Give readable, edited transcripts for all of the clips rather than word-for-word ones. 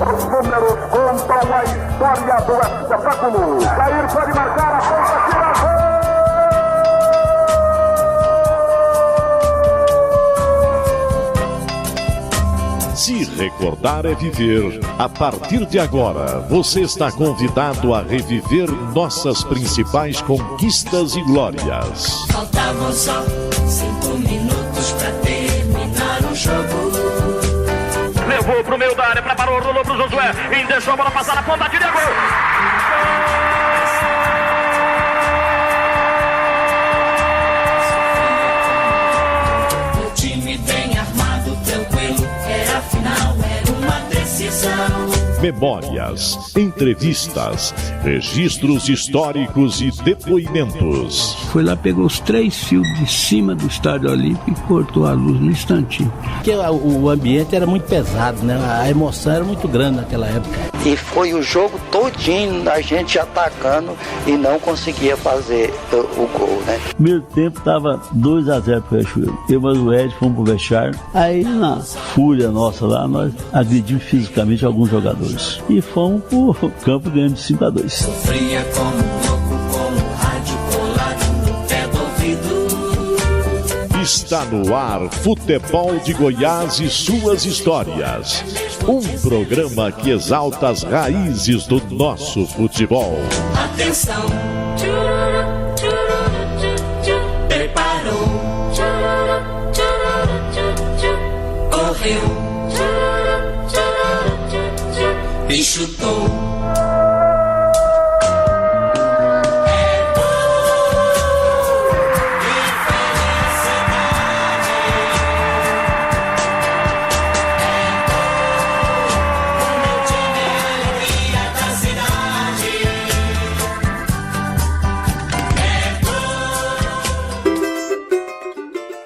Os números contam a história do espetáculo. Jair pode marcar a ponta, tira a Se recordar é viver. A partir de agora, você está convidado a reviver nossas principais conquistas e glórias. Faltavam só 5 minutos pra terminar o jogo. Levou pro meio da área, preparou, rolou pro Josué, e deixou a bola passar na ponta, tira gol! O time bem armado, tranquilo, era a final, era uma decisão. Memórias, entrevistas, registros históricos e depoimentos. Foi lá, pegou os 3 fios de cima do Estádio Olímpico e cortou a luz no instantinho. Porque o ambiente era muito pesado, né? A emoção era muito grande naquela época. E foi o jogo todinho a gente atacando e não conseguia fazer o gol, né? Primeiro tempo tava 2-0 pro Riachuelo. Eu e o Ed fomos pro vestiário. Aí na fúria nossa lá, nós agredimos fisicamente alguns jogadores. E fomos pro campo ganhando de 5-2. Sofria como louco, com o rádio colado no pé do ouvido. Está no ar Futebol de Goiás e suas histórias. Um programa que exalta as raízes do nosso futebol. Atenção, preparou, correu e chutou.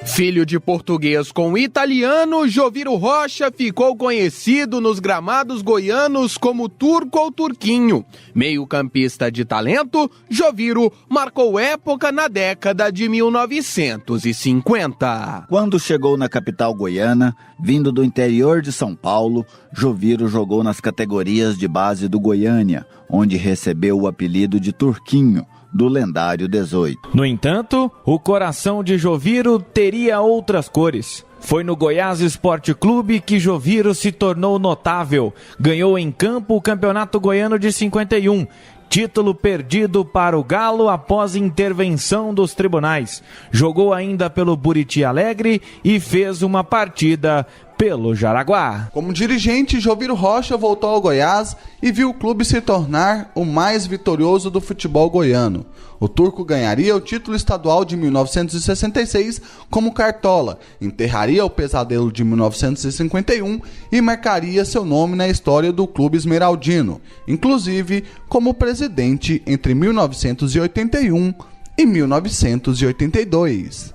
Filho de português com italiano, Joviro Rocha ficou conhecido nos gramados goianos como Turco ou Turquinho. Meio-campista de talento, Joviro marcou época na década de 1950. Quando chegou na capital goiana, vindo do interior de São Paulo, Joviro jogou nas categorias de base do Goiânia, onde recebeu o apelido de Turquinho, do lendário 18. No entanto, o coração de Joviro teria outras cores. Foi no Goiás Esporte Clube que Joviro se tornou notável. Ganhou em campo o Campeonato Goiano de 51, título perdido para o Galo após intervenção dos tribunais. Jogou ainda pelo Buriti Alegre e fez uma partida pelo Jaraguá. Como dirigente, Joviro Rocha voltou ao Goiás e viu o clube se tornar o mais vitorioso do futebol goiano. O Turco ganharia o título estadual de 1966 como cartola, enterraria o pesadelo de 1951 e marcaria seu nome na história do clube esmeraldino, inclusive como presidente entre 1981 e 1982.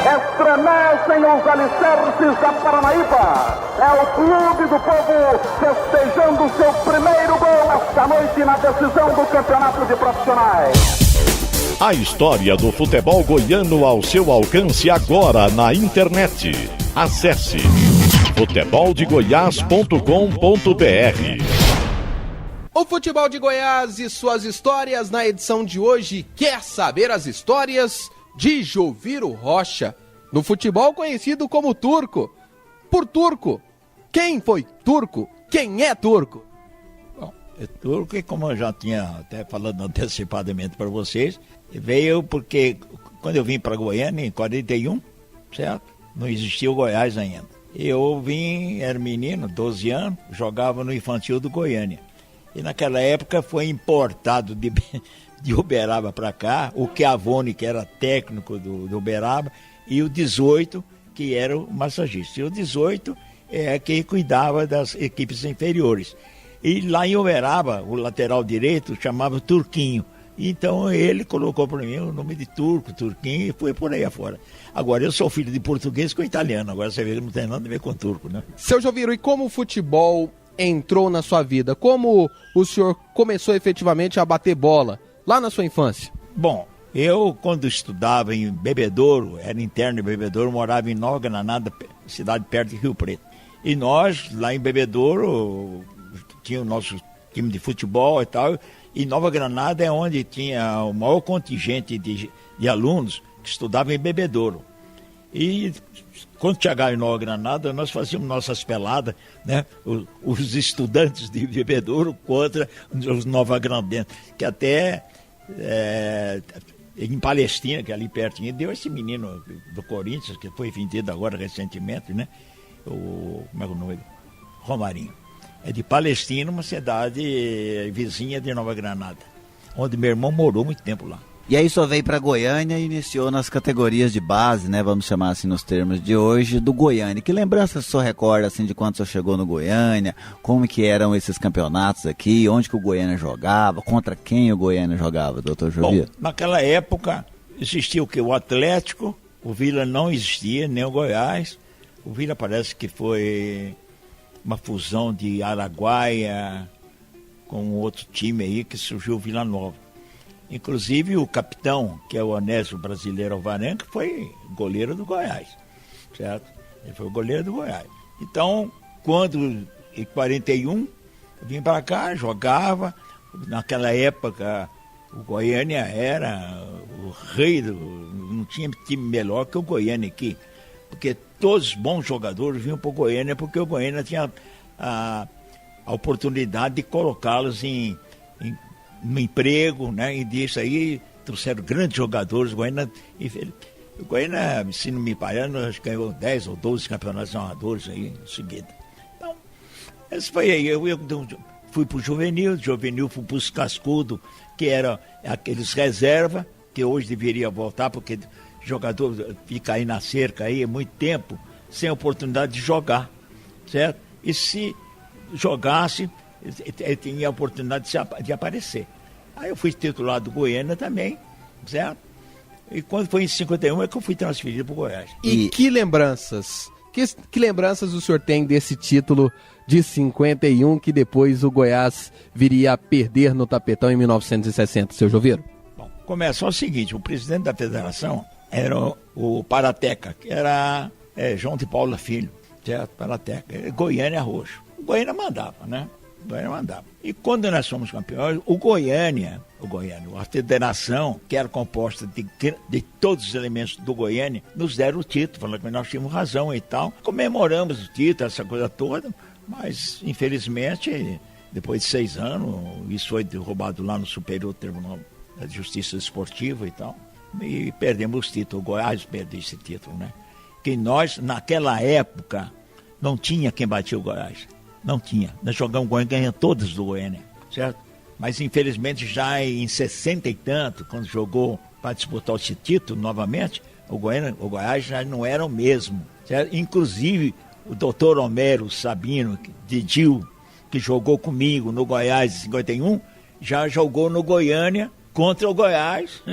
Estremecem os alicerces da Paranaíba. É o clube do povo festejando seu primeiro gol esta noite na decisão do campeonato de profissionais. A história do futebol goiano ao seu alcance agora na internet. Acesse futeboldegoias.com.br. O Futebol de Goiás e suas histórias na edição de hoje quer saber as histórias de Joviro Rocha, no futebol conhecido como Turco. Por Turco, quem foi Turco? Quem é Turco? Bom, é Turco, e como eu já tinha até falando antecipadamente para vocês, veio porque quando eu vim para Goiânia em 41, certo? Não existia o Goiás ainda. Eu vim, era menino, 12 anos, jogava no infantil do Goiânia. E naquela época foi importado de Uberaba para cá, o Chiavone, que era técnico do Uberaba, e o 18, que era o massagista. E o 18 é quem cuidava das equipes inferiores. E lá em Uberaba, o lateral direito chamava Turquinho. Então ele colocou para mim o nome de Turco, Turquinho, e foi por aí afora. Agora eu sou filho de português com italiano, agora você vê que não tem nada a ver com turco, né? Seu Joviro, e como o futebol entrou na sua vida? Como o senhor começou efetivamente a bater bola lá na sua infância? Bom, eu quando estudava em Bebedouro, era interno de Bebedouro, morava em Nova Granada, cidade perto de Rio Preto. E nós, lá em Bebedouro, tinha o nosso time de futebol e tal, e Nova Granada é onde tinha o maior contingente de alunos que estudavam em Bebedouro. E quando chegava em Nova Granada, nós fazíamos nossas peladas, né? Os estudantes de Bebedouro contra os Nova Grandenses, que até em Palestina, que é ali pertinho, deu esse menino do Corinthians, que foi vendido agora recentemente, né? Como é o nome? Romarinho. É de Palestina, uma cidade vizinha de Nova Granada, onde meu irmão morou muito tempo lá. E aí só veio para Goiânia e iniciou nas categorias de base, né? Vamos chamar assim nos termos de hoje, do Goiânia. Que lembranças o senhor recorda assim, de quando o senhor chegou no Goiânia? Como que eram esses campeonatos aqui? Onde que o Goiânia jogava? Contra quem o Goiânia jogava, doutor Joviro? Bom, naquela época existia o que? O Atlético, o Vila não existia, nem o Goiás. O Vila parece que foi uma fusão de Araguaia com outro time aí que surgiu o Vila Nova. Inclusive o capitão, que é o Onésio Brasileiro Alvarenga, foi goleiro do Goiás, certo? Ele foi o goleiro do Goiás. Então, quando em 41, eu vim para cá, jogava. Naquela época, o Goiânia era o rei, não tinha time melhor que o Goiânia aqui. Porque todos os bons jogadores vinham para o Goiânia, porque o Goiânia tinha a oportunidade de colocá-los no emprego, né? E disso aí trouxeram grandes jogadores. O Goiânia, se não me falhando, acho que ganhou 10 ou 12 campeonatos amadores aí em seguida. Então, esse foi aí. Eu fui para o juvenil fui para os cascudos, que eram aqueles reserva, que hoje deveria voltar, porque jogador fica aí na cerca aí há muito tempo, sem oportunidade de jogar, certo? E se jogasse, ele tinha a oportunidade de aparecer. Aí eu fui titular do Goiânia também, certo? E quando foi em 51 é que eu fui transferido para o Goiás. E que lembranças? Que lembranças o senhor tem desse título de 51 que depois o Goiás viria a perder no tapetão em 1960, seu Joviro? Bom, começou o seguinte, o presidente da federação era o Parateca, que era João de Paula Filho, certo? Parateca, Goiânia Roxo. O Goiânia mandava, né? E quando nós fomos campeões, o Goiânia, a federação, que era composta de todos os elementos do Goiânia, nos deram o título, falando que nós tínhamos razão e tal. Comemoramos o título, essa coisa toda, mas infelizmente, depois de 6 anos, isso foi derrubado lá no Superior Tribunal da Justiça Esportiva e tal, e perdemos o título. O Goiás perdeu esse título, né? Que nós, naquela época, não tinha quem batia o Goiás. Não tinha. Nós jogamos o Goiânia, ganhamos todas do Goiânia, certo? Mas infelizmente já em 60 e tanto, quando jogou para disputar esse título novamente, o Goiás já não era o mesmo, certo? Inclusive o doutor Homero Sabino, de Dil, que jogou comigo no Goiás em 51, já jogou no Goiânia contra o Goiás,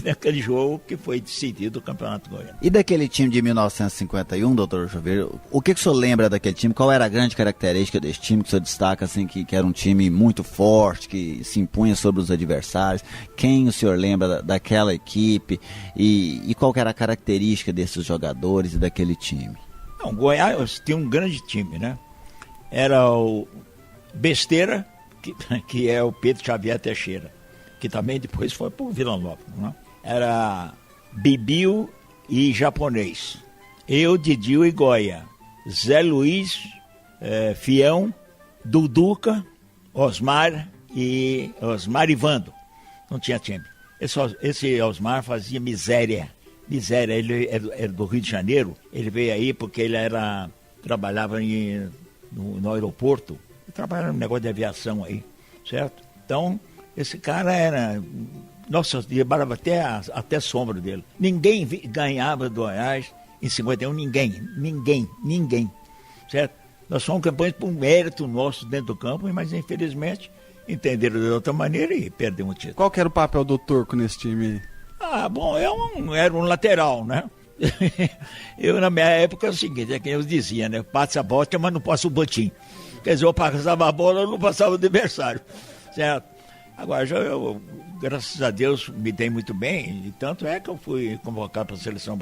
naquele jogo que foi decidido o Campeonato Goiano. E daquele time de 1951, doutor Joviro, o que o senhor lembra daquele time? Qual era a grande característica desse time que o senhor destaca, assim, que era um time muito forte, que se impunha sobre os adversários? Quem o senhor lembra daquela equipe? E qual que era a característica desses jogadores e daquele time? Não, o Goiás tinha um grande time, né? Era o Besteira, que é o Pedro Xavier Teixeira, que também depois foi para o Vila Nova, né? Era Bibiu e Japonês, eu, Didil e Goya, Zé Luiz, Fião, Duduca, Osmar e Vando. Não tinha time. Esse Osmar fazia miséria, ele era do Rio de Janeiro, ele veio aí porque ele trabalhava no aeroporto, trabalhava no negócio de aviação aí, certo? Então, esse cara era... Nossa, barava até sombra dele. Ninguém ganhava do Goiás em 51, ninguém, certo? Nós fomos campeões por mérito nosso dentro do campo, mas infelizmente entenderam de outra maneira e perdemos o título. Qual que era o papel do Turco nesse time? Bom, era um lateral, né? Eu, na minha época, é o seguinte, é que eu dizia, né? Passa a bola, mas não passa o botim. Quer dizer, eu passava a bola, eu não passava o adversário, certo? Agora, eu, graças a Deus, me dei muito bem, e tanto é que eu fui convocado para a seleção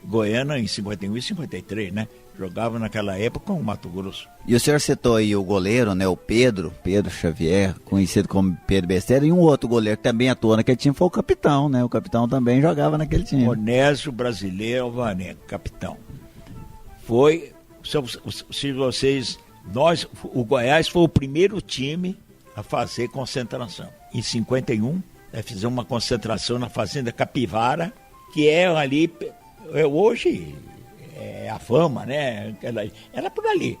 goiana em 51 e 53, né? Jogava naquela época com o Mato Grosso. E o senhor citou aí o goleiro, né, o Pedro Xavier, conhecido como Pedro Besteira, e um outro goleiro que também atuou naquele time foi o capitão, né? O capitão também jogava naquele time. Onésio Brasileiro Alvarenga, capitão. Foi, se vocês, o Goiás foi o primeiro time a fazer concentração. Em 51, fizemos uma concentração na Fazenda Capivara, que é ali, hoje é a fama, né? Era por ali,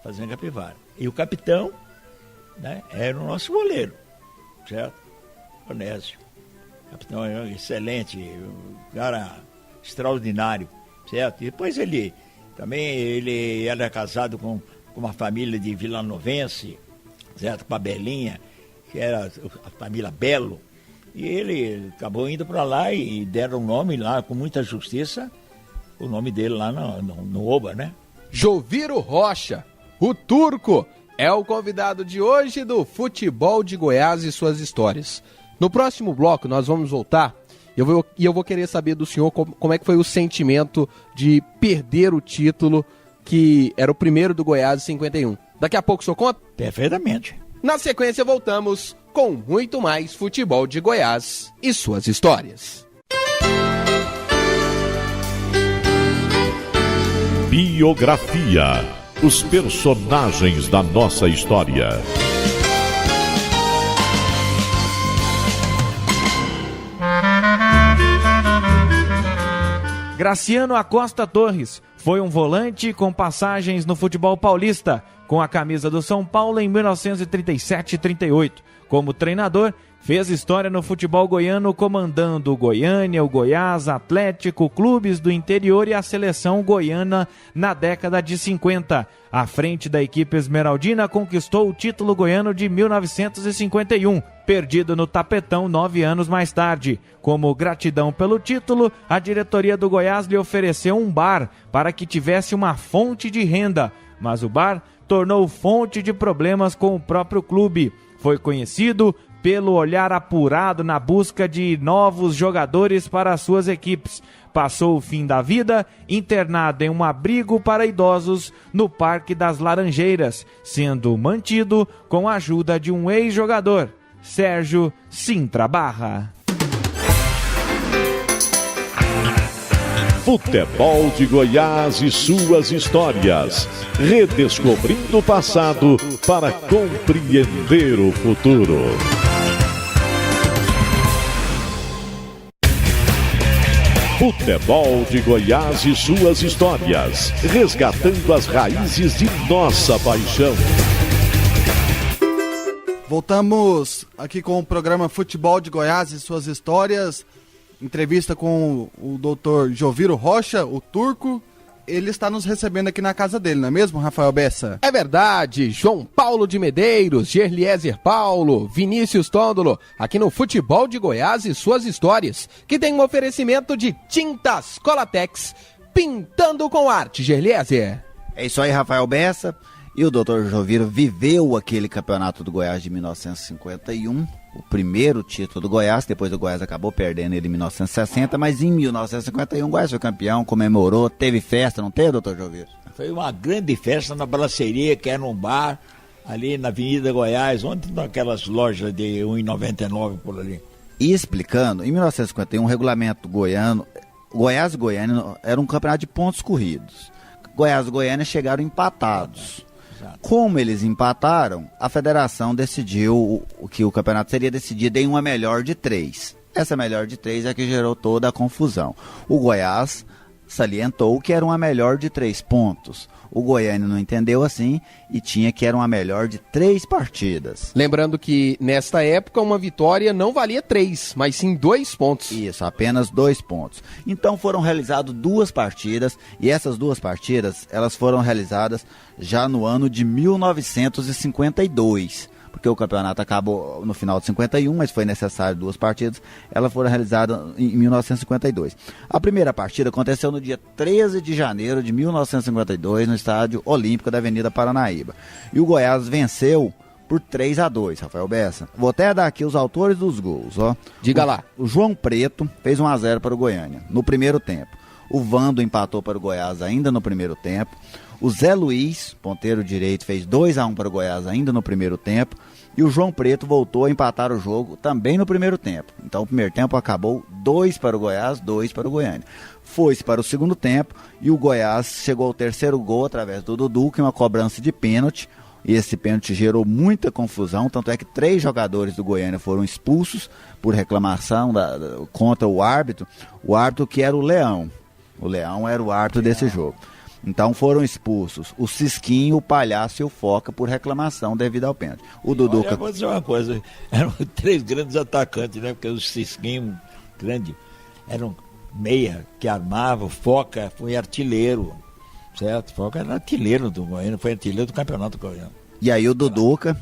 Fazenda Capivara. E o capitão, né, era o nosso goleiro, certo? Onésio. O capitão é excelente, um cara extraordinário, certo? E depois ele era casado com uma família de vilanovense, certo? Com a Belinha, que era a família Belo. E ele acabou indo para lá e deram um nome lá, com muita justiça, o nome dele lá no Oba, né? Joviro Rocha, o turco, é o convidado de hoje do Futebol de Goiás e suas histórias. No próximo bloco nós vamos voltar e eu vou querer saber do senhor como é que foi o sentimento de perder o título que era o primeiro do Goiás em 51. Daqui a pouco o senhor conta? Perfeitamente. Na sequência voltamos com muito mais Futebol de Goiás e suas histórias. Biografia. Os personagens da nossa história. Graciano Acosta Torres foi um volante com passagens no futebol paulista, com a camisa do São Paulo em 1937 e 38. Como treinador, fez história no futebol goiano comandando o Goiânia, o Goiás, Atlético, clubes do interior e a seleção goiana na década de 50. À frente da equipe esmeraldina, conquistou o título goiano de 1951, perdido no Tapetão 9 anos mais tarde. Como gratidão pelo título, a diretoria do Goiás lhe ofereceu um bar para que tivesse uma fonte de renda, mas o bar tornou fonte de problemas com o próprio clube. Foi conhecido pelo olhar apurado na busca de novos jogadores para as suas equipes. Passou o fim da vida internado em um abrigo para idosos no Parque das Laranjeiras, sendo mantido com a ajuda de um ex-jogador, Sérgio Sintra Barra. Futebol de Goiás e suas histórias. Redescobrindo o passado para compreender o futuro. Futebol de Goiás e suas histórias. Resgatando as raízes de nossa paixão. Voltamos aqui com o programa Futebol de Goiás e suas histórias. Entrevista com o doutor Joviro Rocha, o turco. Ele está nos recebendo aqui na casa dele, não é mesmo, Rafael Bessa? É verdade, João Paulo de Medeiros, Gerliezer Paulo, Vinícius Tondolo, aqui no Futebol de Goiás e suas histórias, que tem um oferecimento de tintas Colatex, pintando com arte, Gerliezer. É isso aí, Rafael Bessa. E o doutor Joviro viveu aquele campeonato do Goiás de 1951, o primeiro título do Goiás. Depois o Goiás acabou perdendo ele em 1960, mas em 1951 o Goiás foi campeão, comemorou, teve festa, não teve, doutor Joviro? Foi uma grande festa na Balaceria, que era um bar ali na Avenida Goiás, onde naquelas lojas de R$1,99 por ali. E explicando, em 1951 o regulamento goiano, Goiás e Goiânia era um campeonato de pontos corridos. Goiás e Goiânia chegaram empatados. Como eles empataram, a federação decidiu que o campeonato seria decidido em uma melhor de 3. Essa melhor de 3 é que gerou toda a confusão. O Goiás salientou que era uma melhor de 3 pontos. O Goiânia não entendeu assim e tinha que era uma melhor de 3 partidas. Lembrando que nesta época uma vitória não valia 3, mas sim 2 pontos. Isso, apenas 2 pontos. Então foram realizadas 2 partidas e essas 2 partidas elas foram realizadas já no ano de 1952. Porque o campeonato acabou no final de 51, mas foi necessário 2 partidas. Elas foram realizadas em 1952. A primeira partida aconteceu no dia 13 de janeiro de 1952, no Estádio Olímpico da Avenida Paranaíba. E o Goiás venceu por 3-2, Rafael Bessa. Vou até dar aqui os autores dos gols, ó. Diga lá. O João Preto fez 1-0 para o Goiânia, no primeiro tempo. O Vando empatou para o Goiás ainda no primeiro tempo. O Zé Luiz, ponteiro direito, fez 2-1 para o Goiás ainda no primeiro tempo. E o João Preto voltou a empatar o jogo também no primeiro tempo. Então o primeiro tempo acabou 2 para o Goiás, 2 para o Goiânia. Foi-se para o segundo tempo e o Goiás chegou ao terceiro gol através do Dudu, que é uma cobrança de pênalti. E esse pênalti gerou muita confusão, tanto é que 3 jogadores do Goiânia foram expulsos por reclamação contra o árbitro que era o Leão. O Leão era o árbitro desse jogo. Então foram expulsos o Cisquinho, o Palhaço e o Foca por reclamação devido ao pênalti. O Duduca... Olha, vou dizer uma coisa, eram 3 grandes atacantes, né? Porque o Cisquinho, grande, era um meia que armava, o Foca foi artilheiro, certo? O Foca era artilheiro do Goiânia, foi artilheiro do campeonato goiano. E aí o Duduca,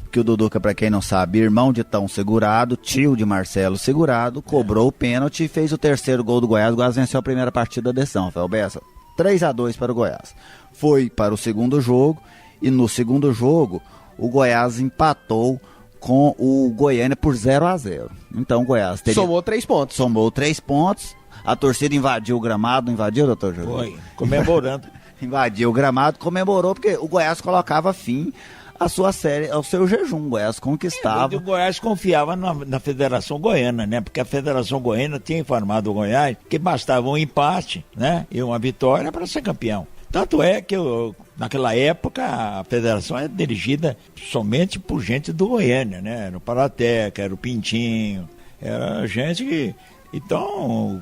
para quem não sabe, irmão de Tão Segurado, tio de Marcelo Segurado, cobrou o pênalti e fez o terceiro gol do Goiás. O Goiás venceu a primeira partida da decisão, Rafael Bessa. 3-2 para o Goiás. Foi para o segundo jogo e no segundo jogo o Goiás empatou com o Goiânia por 0-0. Então o Goiás somou 3 pontos. Somou 3 pontos. A torcida invadiu o gramado, não invadiu, doutor Júlio? Foi, comemorando. Invadiu o gramado, comemorou porque o Goiás colocava fim à sua série, ao seu jejum. O Goiás conquistava. O Goiás confiava na Federação Goiana, né? Porque a Federação Goiana tinha informado o Goiás que bastava um empate, né? E uma vitória para ser campeão. Tanto é que naquela época a federação era dirigida somente por gente do Goiânia, né? Era o Parateca, era o Pintinho, era gente que... Então,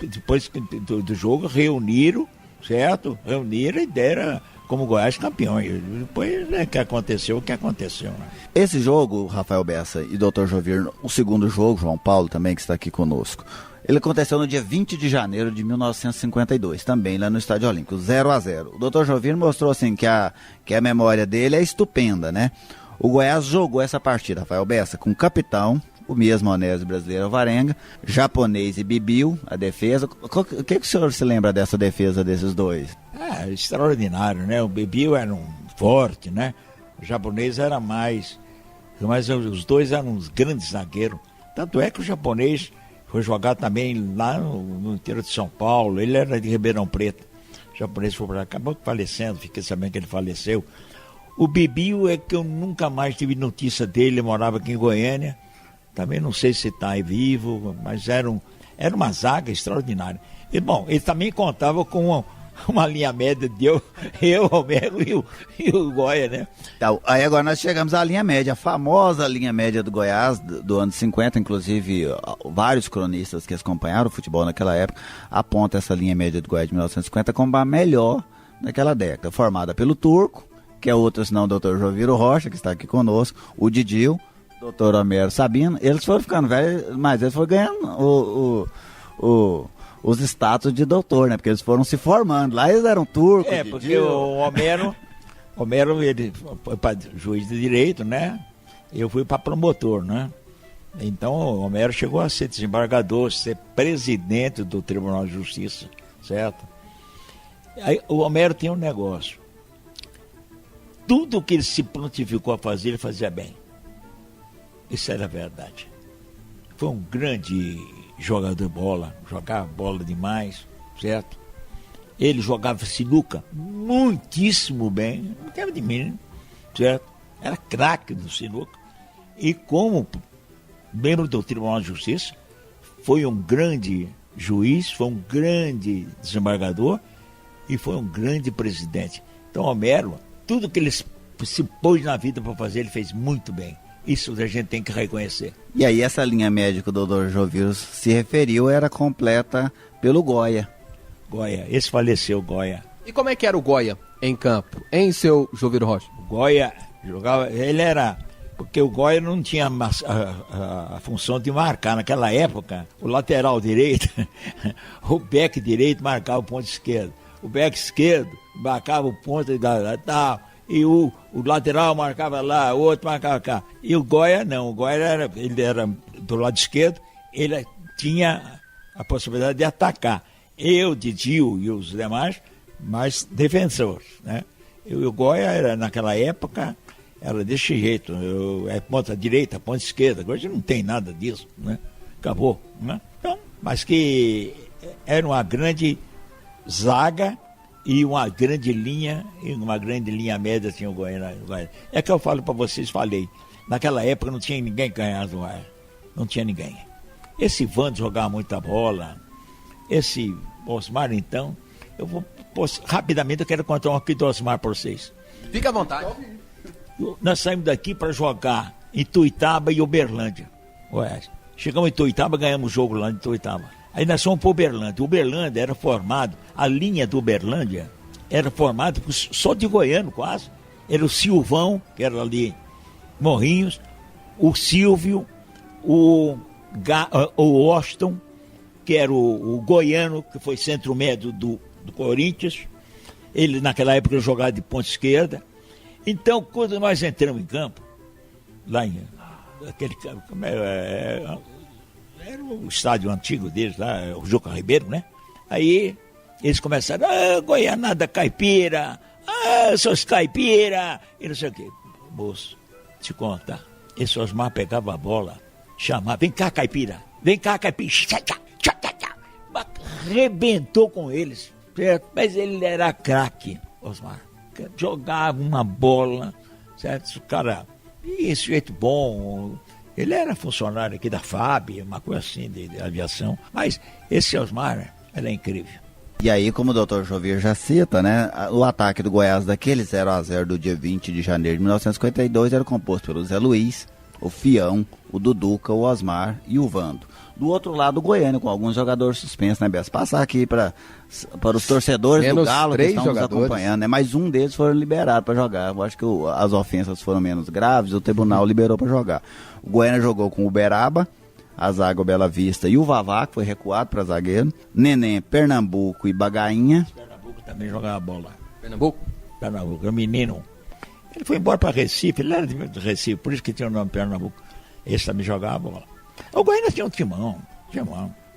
depois do jogo, reuniram, certo? Reuniram e deram como Goiás campeão. E depois, né, que aconteceu o que aconteceu, né? Esse jogo, Rafael Bessa e Dr. Jovir, o segundo jogo, João Paulo também, que está aqui conosco, ele aconteceu no dia 20 de janeiro de 1952, também lá no Estádio Olímpico, 0-0. O Dr. Jovir mostrou assim que a memória dele é estupenda, né? O Goiás jogou essa partida, Rafael Bessa, com o capitão, o mesmo Onésio brasileiro Alvarenga, Japonês e Bibiu, a defesa. O que o senhor se lembra dessa defesa desses dois? Extraordinário, né? O Bibiu era um forte, né? O Japonês era mais, mas os dois eram uns grandes zagueiros. Tanto é que o Japonês foi jogar também lá no interior de São Paulo, ele era de Ribeirão Preto. O Japonês foi para lá, acabou falecendo, fiquei sabendo que ele faleceu. O Bibiu é que eu nunca mais tive notícia dele, ele morava aqui em Goiânia. Também não sei se está aí vivo, mas era uma zaga extraordinária. E, bom, ele também contava com uma linha média de eu Romero e o Goia, né? Então, aí agora nós chegamos à linha média, a famosa linha média do Goiás do ano 50, inclusive vários cronistas que acompanharam o futebol naquela época apontam essa linha média do Goiás de 1950 como a melhor naquela década, formada pelo Turco, que é outro senão o Dr. Joviro Rocha, que está aqui conosco, o Didil, Dr. Homero Sabino. Eles foram ficando velhos, mas eles foram ganhando os status de doutor, né? Porque eles foram se formando. Lá eles eram turcos. Porque o Homero ele foi para juiz de direito, né? Eu fui para promotor, né? Então o Homero chegou a ser desembargador, ser presidente do Tribunal de Justiça, certo? Aí o Homero tinha um negócio. Tudo que ele se prontificou a fazer, ele fazia bem. Isso era verdade. Foi um grande jogador de bola, jogava bola demais, certo? Ele jogava sinuca muitíssimo bem, não teve de mim, certo? Era craque do sinuca. E como membro do Tribunal de Justiça, foi um grande juiz, foi um grande desembargador e foi um grande presidente. Então, Homero, tudo que ele se pôs na vida para fazer, ele fez muito bem. Isso a gente tem que reconhecer. E aí essa linha média que o doutor Jovir se referiu era completa pelo Goia. Goia, esse faleceu, Goia. E como é que era o Goia em campo, em seu Joviro Rocha? O Goia jogava, ele era... Porque o Goia não tinha a função de marcar. Naquela época, o lateral direito, o back direito marcava o ponto esquerdo. O back esquerdo marcava o ponto tal. E o lateral marcava lá, o outro marcava cá. E o Goia não, o Goia ele era do lado esquerdo, ele tinha a possibilidade de atacar. Eu, Didil e os demais, mais defensores, né? E o Goia era, naquela época, era desse jeito, ponta direita, ponta esquerda, hoje não tem nada disso, né? Acabou, né? Então, mas que era uma grande zaga e uma grande linha média tinha o Goiânia. É que eu falo para vocês, naquela época não tinha ninguém que ganhasse o Goiás. Não tinha ninguém. Esse Vando jogava muita bola, esse Osmar, então, rapidamente eu quero contar um aqui do Osmar para vocês. Fica à vontade. Nós saímos daqui para jogar em Tuitaba e Uberlândia, Goiás. Chegamos em Tuitaba, ganhamos o jogo lá em Tuitaba. Aí nós fomos para Uberlândia. Uberlândia era formado, a linha do Uberlândia era formada só de goiano quase. Era o Silvão, que era ali Morrinhos, o Silvio, o Washington, que era o goiano, que foi centro médio do Corinthians. Ele naquela época jogava de ponta esquerda. Então, quando nós entramos em campo, lá em aquele era o estádio antigo deles lá, o Juca Ribeiro, né? Aí eles começaram, goianada caipira, seus caipira, e não sei o quê. Moço, te conta, esse Osmar pegava a bola, chamava, vem cá caipira, arrebentou com eles, certo? Mas ele era craque, Osmar, jogava uma bola, certo? O cara, esse jeito bom. Ele era funcionário aqui da FAB, uma coisa assim de aviação. Mas esse Osmar, ele é incrível. E aí, como o doutor Jovir já cita, né, o ataque do Goiás daquele 0-0 do dia 20 de janeiro de 1952 era composto pelo Zé Luiz, o Fião, o Duduca, o Osmar e o Vando. Do outro lado, o Goiânia, com alguns jogadores suspensos, né, Bessa? Passar aqui para os torcedores do Galo que estão nos acompanhando, né? Mas um deles foram liberados para jogar. Eu acho que as ofensas foram menos graves, o tribunal liberou para jogar. O Goiânia jogou com o Uberaba, a zaga o Bela Vista e o Vavá, que foi recuado para zagueiro. Neném, Pernambuco e Bagainha. Pernambuco também jogava bola. Pernambuco, o menino. Ele foi embora para Recife, ele era de Recife, por isso que tinha o nome Pernambuco. Esse também jogava bola. O Goiânia tinha um timão.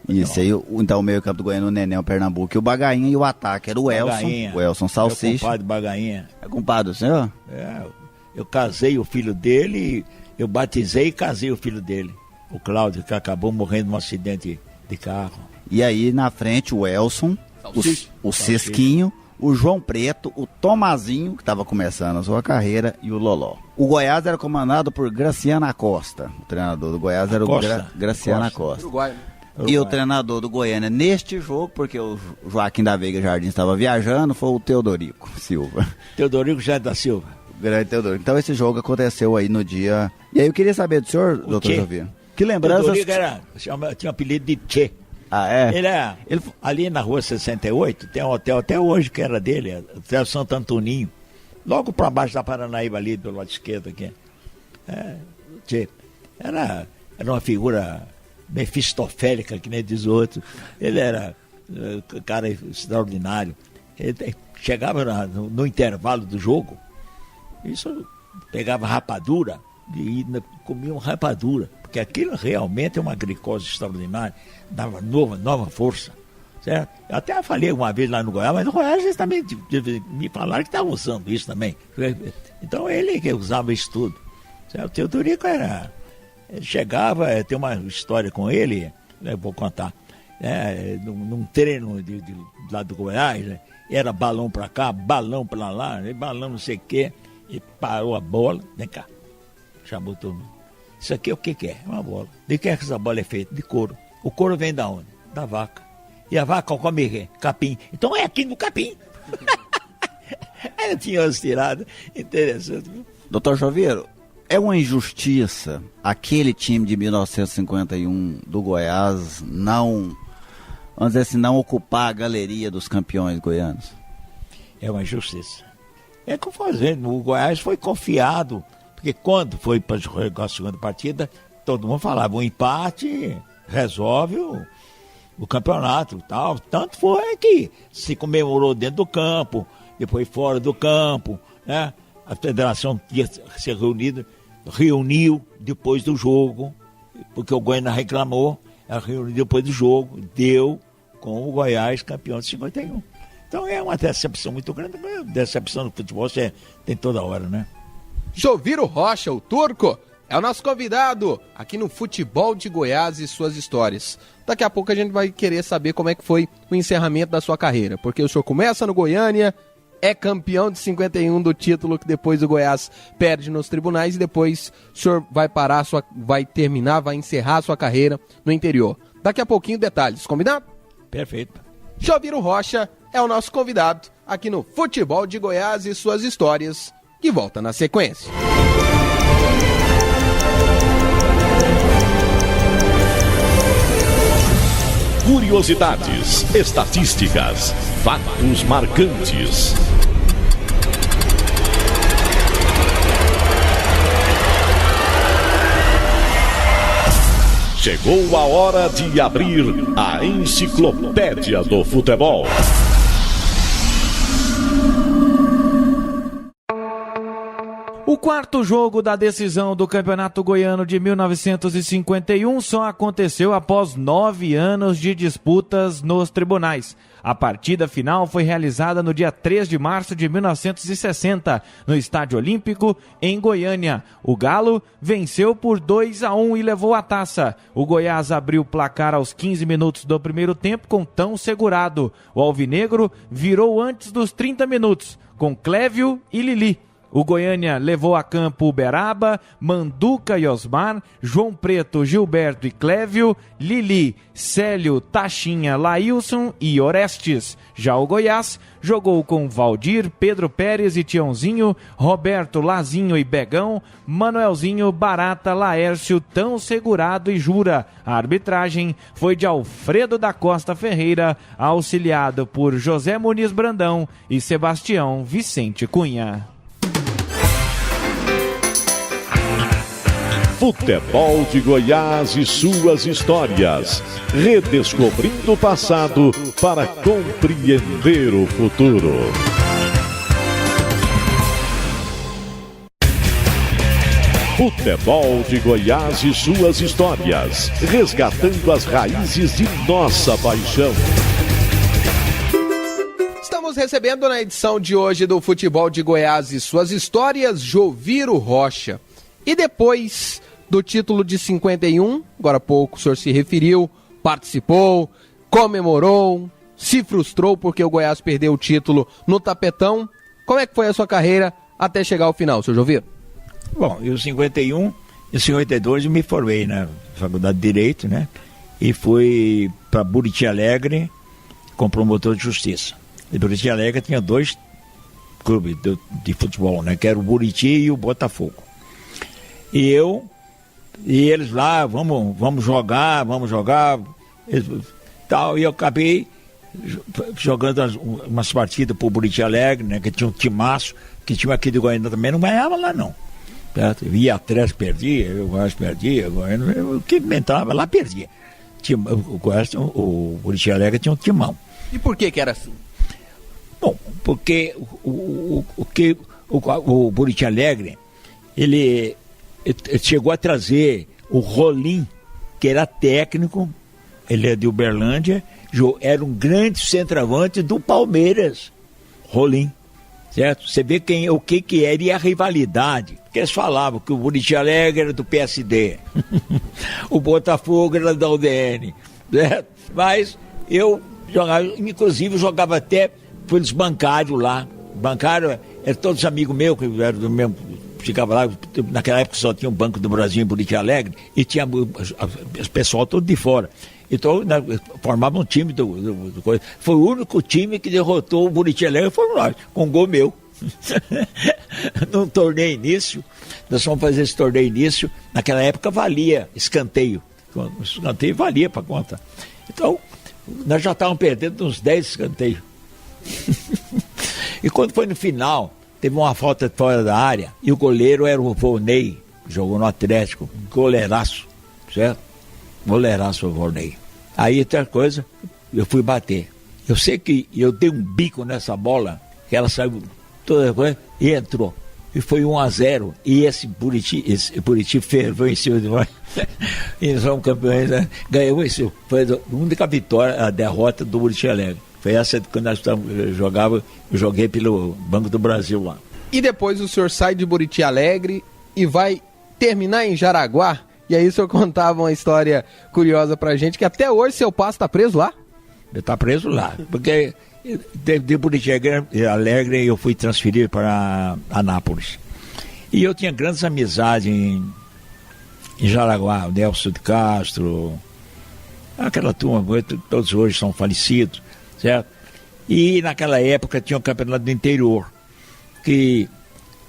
Isso aí, então o meio campo do Goiânia, o Neném, o Pernambuco e o Bagainha, e o ataque era o Elson Salsicha. Meu compadre Bagainha. É compadre do senhor? Eu casei o filho dele, eu batizei e casei o filho dele, o Cláudio, que acabou morrendo num acidente de carro. E aí na frente o Elson, o Cesquinho, o João Preto, o Tomazinho, que estava começando a sua carreira, e o Loló. O Goiás era comandado por Graciano Acosta. O treinador do Goiás era o Graciano Acosta. Uruguai. E o treinador do Goiânia neste jogo, porque o Joaquim da Veiga Jardim estava viajando, foi o Teodorico Silva. Teodorico Jardim da Silva. Grande Teodorico. Então esse jogo aconteceu aí no dia... E aí eu queria saber do senhor, doutor Jovir, que lembranças... Teodorico tinha apelido de Tchê. Ah, é? Ele ali na rua 68, tem um hotel até hoje que era dele, Hotel Santo Antoninho. Logo para baixo da Paranaíba ali, do lado esquerdo aqui. Era uma figura mefistofélica, que nem diz o outro. Ele era um cara extraordinário. Ele chegava no intervalo do jogo, isso pegava rapadura e comia uma rapadura, porque aquilo realmente é uma glicose extraordinária, dava nova força. Certo? Eu até falei uma vez lá no Goiás, mas no Goiás eles também me falaram que estavam usando isso também. Então ele que usava isso tudo. Certo? O Teodorico ele chegava, tem uma história com ele, né, vou contar, num treino lá do Goiás, né, era balão pra cá, balão pra lá, balão não sei o quê, e parou a bola, vem cá, chamou todo mundo. Isso aqui o que é? É uma bola. De que essa bola é feita? De couro. O couro vem da onde? Da vaca. E a vaca come capim. Então é aqui no capim. Ela tinha umas tiradas interessantes. Doutor Joveiro, é uma injustiça aquele time de 1951 do Goiás não, vamos dizer assim, não ocupar a galeria dos campeões goianos? É uma injustiça. É que eu vou dizendo, o Goiás foi confiado, porque quando foi para jogar a segunda partida, todo mundo falava, um empate resolve o campeonato e tal. Tanto foi que se comemorou dentro do campo, depois fora do campo, né? A federação tinha se reuniu depois do jogo, porque o Goiânia reclamou, ela reuniu depois do jogo, deu com o Goiás campeão de 51. Então é uma decepção muito grande, mas decepção do futebol você tem toda hora, né? Joviro Rocha, o turco, é o nosso convidado aqui no Futebol de Goiás e suas histórias. Daqui a pouco a gente vai querer saber como é que foi o encerramento da sua carreira, porque o senhor começa no Goiânia, é campeão de 51 do título que depois o Goiás perde nos tribunais e depois o senhor vai vai encerrar a sua carreira no interior. Daqui a pouquinho detalhes, combinado? Perfeito. Joviro Rocha é o nosso convidado aqui no Futebol de Goiás e suas histórias, que volta na sequência. Curiosidades, estatísticas, fatos marcantes. Chegou a hora de abrir a Enciclopédia do Futebol. O quarto jogo da decisão do Campeonato Goiano de 1951 só aconteceu após 9 anos de disputas nos tribunais. A partida final foi realizada no dia 3 de março de 1960, no Estádio Olímpico, em Goiânia. O Galo venceu por 2-1 e levou a taça. O Goiás abriu o placar aos 15 minutos do primeiro tempo com tão segurado. O alvinegro virou antes dos 30 minutos, com Clévio e Lili. O Goiânia levou a campo Uberaba, Manduca e Osmar, João Preto, Gilberto e Clévio, Lili, Célio, Taxinha, Laílson e Orestes. Já o Goiás jogou com Valdir, Pedro Pérez e Tiãozinho, Roberto, Lazinho e Begão, Manuelzinho, Barata, Laércio, Tão Segurado e Jura. A arbitragem foi de Alfredo da Costa Ferreira, auxiliado por José Muniz Brandão e Sebastião Vicente Cunha. Futebol de Goiás e suas histórias. Redescobrindo o passado para compreender o futuro. Futebol de Goiás e suas histórias. Resgatando as raízes de nossa paixão. Estamos recebendo na edição de hoje do Futebol de Goiás e suas histórias, Joviro Rocha. E depois do título de 51, agora há pouco o senhor se referiu, participou, comemorou, se frustrou porque o Goiás perdeu o título no tapetão. Como é que foi a sua carreira até chegar ao final, senhor Joviro? Bom, em 51 e 52 eu me formei na Faculdade de Direito, né? E fui para Buriti Alegre como promotor de justiça. E Buriti Alegre tinha 2 clubes de futebol, né? Que era o Buriti e o Botafogo. E eles lá, vamos jogar, tal, e eu acabei jogando umas partidas pro Buriti Alegre, né, que tinha um timaço, que tinha aqui de Goiânia também, não ganhava lá não. Certo? Eu ia atrás, perdia, eu Goiás perdia, o que inventava lá perdia. O Buriti Alegre tinha um timão. E por que era assim? Bom, porque o Buriti Alegre, ele chegou a trazer o Rolim, que era técnico, ele é de Uberlândia, era um grande centroavante do Palmeiras, Rolim, certo? Você vê o que era e a rivalidade, porque eles falavam que o Buriti Alegre era do PSD, o Botafogo era da UDN, certo? Mas eu jogava, inclusive jogava até pelos bancários lá, bancário, eram todos amigos meus, que eram do mesmo. Ficava lá, naquela época só tinha o Banco do Brasil em Buriti Alegre e tinha o pessoal todo de fora. Então, formava um time do coisa. Foi o único time que derrotou o Buriti Alegre, foi nós, com um gol meu. Num torneio início, nós fomos fazer esse torneio início, naquela época valia escanteio. O escanteio valia para conta. Então, nós já estávamos perdendo uns 10 escanteios. E quando foi no final, teve uma falta fora da área e o goleiro era o Volney, que jogou no Atlético, goleiraço, certo? Goleiraço o Volney. Aí outra coisa, eu fui bater. Eu sei que eu dei um bico nessa bola, que ela saiu toda coisa e entrou. E foi 1-0. E esse Buriti ferveu em cima de nós. E nós somos campeões, né? Ganhou isso. Foi a única vitória, a derrota do Buriti Alegre. Foi essa que nós eu joguei pelo Banco do Brasil lá. E depois o senhor sai de Buriti Alegre e vai terminar em Jaraguá, e aí o senhor contava uma história curiosa pra gente, que até hoje seu pai está preso lá? Está preso lá, porque de Buriti Alegre eu fui transferido para Anápolis. E eu tinha grandes amizades em Jaraguá, o Nelson de Castro, aquela turma, todos hoje são falecidos, certo? E naquela época tinha um campeonato do interior, que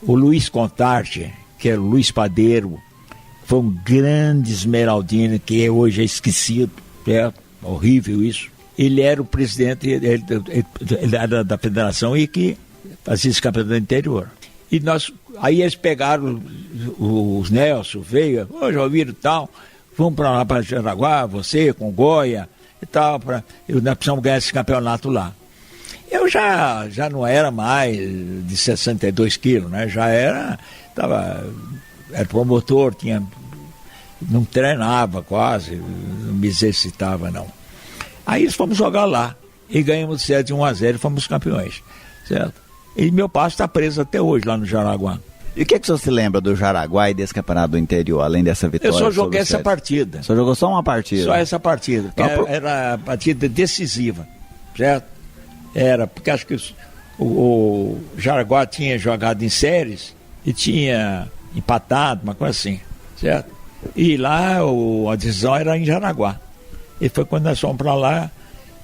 o Luiz Contarte, que era o Luiz Padeiro, foi um grande esmeraldino, que hoje é esquecido, certo? Horrível isso. Ele era o presidente, ele era da federação e que fazia esse campeonato do interior. E aí eles pegaram os Nelson, veio, já ouviram tal, vamos para lá para Jaraguá, você, com Goia e tal, nós precisamos ganhar esse campeonato lá. Eu já não era mais de 62 quilos, né? Já era promotor, não treinava quase, não me exercitava não. Aí fomos jogar lá e ganhamos 7-1-0 e fomos campeões, certo? E meu pai está preso até hoje lá no Jaraguá. E o que você se lembra do Jaraguá e desse campeonato do interior, além dessa vitória? Eu só joguei essa partida. Só jogou só uma partida? Só essa partida, era a partida decisiva, certo? Era, porque acho que o Jaraguá tinha jogado em séries e tinha empatado, uma coisa assim, certo? E lá a decisão era em Jaraguá. E foi quando nós fomos para lá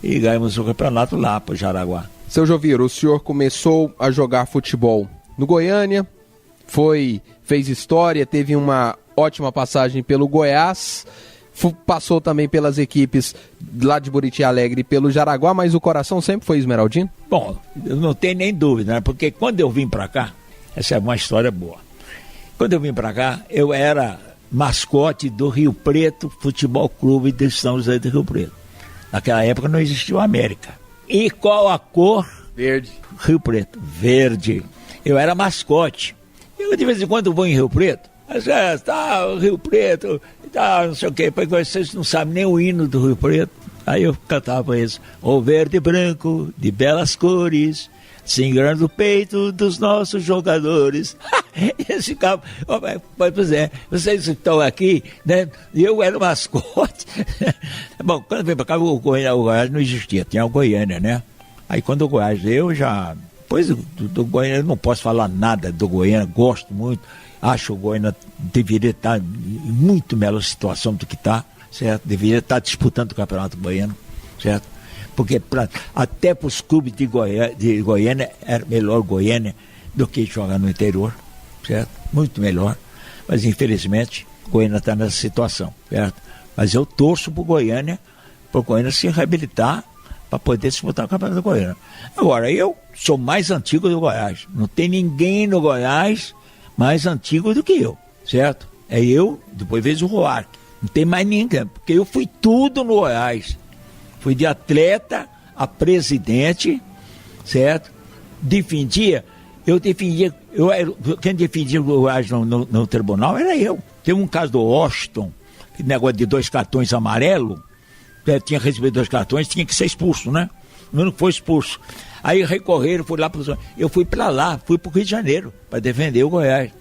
e ganhamos o campeonato lá para o Jaraguá. Seu Joviro, o senhor começou a jogar futebol no Goiânia, fez história, teve uma ótima passagem pelo Goiás, passou também pelas equipes lá de Buriti Alegre e pelo Jaraguá, mas o coração sempre foi esmeraldino? Bom, eu não tenho nem dúvida, né? Porque quando eu vim para cá, essa é uma história boa. Quando eu vim para cá, eu era mascote do Rio Preto Futebol Clube de São José do Rio Preto. Naquela época não existia o América. E qual a cor? Verde. Rio Preto, verde. Eu era mascote. Eu de vez em quando vou em Rio Preto. Rio Preto, não sei o quê. Porque vocês não sabem nem o hino do Rio Preto. Aí eu cantava isso. O verde e branco, de belas cores, singrando o peito dos nossos jogadores. Esse cara, pois é, vocês estão aqui, né? Eu era o mascote. Bom, quando eu vim para cá, o Goiás não existia, tinha o Goiânia, né? Aí quando o Goiás veio, depois do Goiânia, eu não posso falar nada do Goiânia, gosto muito, acho que o Goiânia deveria estar em muito melhor situação do que está, certo? Deveria estar disputando o Campeonato Goiano, certo? Porque até para os clubes de Goiânia, era melhor Goiânia do que jogar no interior, certo? Muito melhor. Mas infelizmente, Goiânia está nessa situação, certo? Mas eu torço para o Goiânia se reabilitar para poder disputar o Campeonato do Goiânia. Agora, eu sou mais antigo do Goiás. Não tem ninguém no Goiás mais antigo do que eu, certo? É eu, depois vejo o Roark. Não tem mais ninguém, porque eu fui tudo no Goiás. Fui de atleta a presidente, certo? Quem defendia o Goiás no tribunal era eu. Tem um caso do Washington, negócio de 2 cartões amarelos, tinha recebido 2 cartões, tinha que ser expulso, né? Não foi expulso. Aí recorreram, eu fui para lá, fui para o Rio de Janeiro, para defender o Goiás.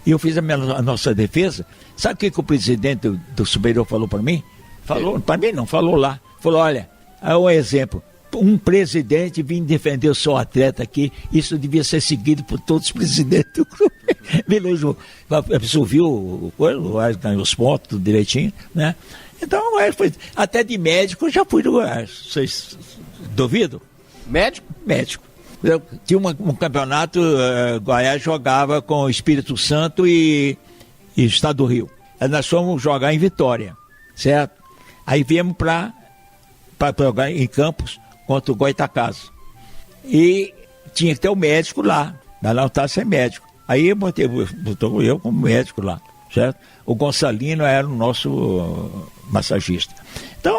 E eu fiz a nossa defesa. Sabe o que o presidente do Superior falou para mim? Falou, para mim não, falou lá. Falou, olha, é um exemplo. Um presidente vir defender o seu atleta aqui, isso devia ser seguido por todos os presidentes do clube. Beleza, absolviu o Goiás, ganhou os pontos, tudo direitinho, né? Então, até de médico eu já fui do Goiás. Vocês duvidam? Médico? Médico. Eu tinha um campeonato, Goiás jogava com o Espírito Santo e Estado do Rio. Aí nós fomos jogar em Vitória, certo? Aí viemos para jogar em Campos contra o Goitacazes. E tinha que ter o médico lá. Mas não estava sem médico. Aí botou eu como médico lá, certo? O Gonçalino era o nosso massagista. Então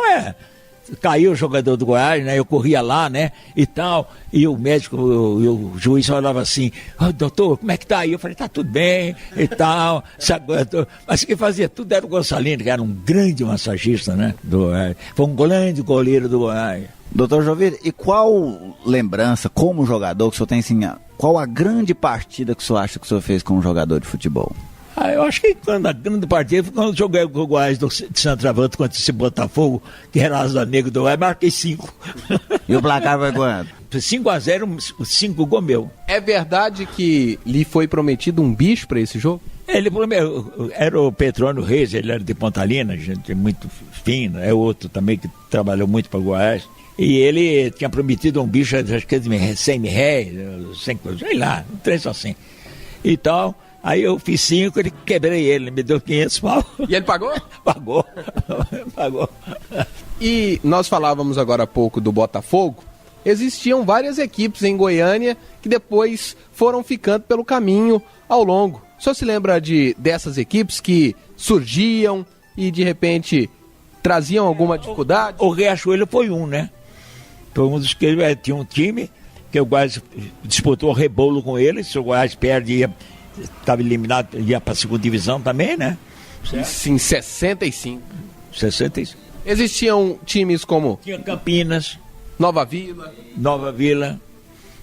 caiu o jogador do Goiás, né? Eu corria lá, né? E tal, e o médico, o juiz olhava assim, doutor, como é que tá aí? Eu falei, tá tudo bem e tal, mas quem fazia tudo era o Gonçalino, que era um grande massagista, né? Foi um grande goleiro do Goiás. Doutor Joviro, e qual lembrança, como jogador, que o senhor tem assim, qual a grande partida que o senhor acha que o senhor fez como jogador de futebol? Eu acho que a grande partida foi quando eu joguei com o Goiás de centroavante contra esse Botafogo, que era asa negra do Goiás, marquei 5. E o placar foi quanto? 5-0, 5 gol meu. É verdade que lhe foi prometido um bicho para esse jogo? Ele era o Petrônio Reis, ele era de Pontalina, gente muito fina, é outro também que trabalhou muito para o Goiás. E ele tinha prometido um bicho, acho que de 100 mil reais, sei lá, um trecho assim. E tal, aí eu fiz 5, ele quebrei ele me deu 500 pau. E ele pagou? Pagou. E nós falávamos agora há pouco do Botafogo. Existiam várias equipes em Goiânia que depois foram ficando pelo caminho ao longo. O senhor se lembra dessas equipes que surgiam e de repente traziam alguma dificuldade? O Riachuelo foi um, né? Foi um dos que tinha um time que o Goiás disputou o rebolo com ele. Se o Goiás perde, estava eliminado, ia para a segunda divisão também, né? Sim, 65. 65. Existiam times como... Tinha Campinas. Nova Vila.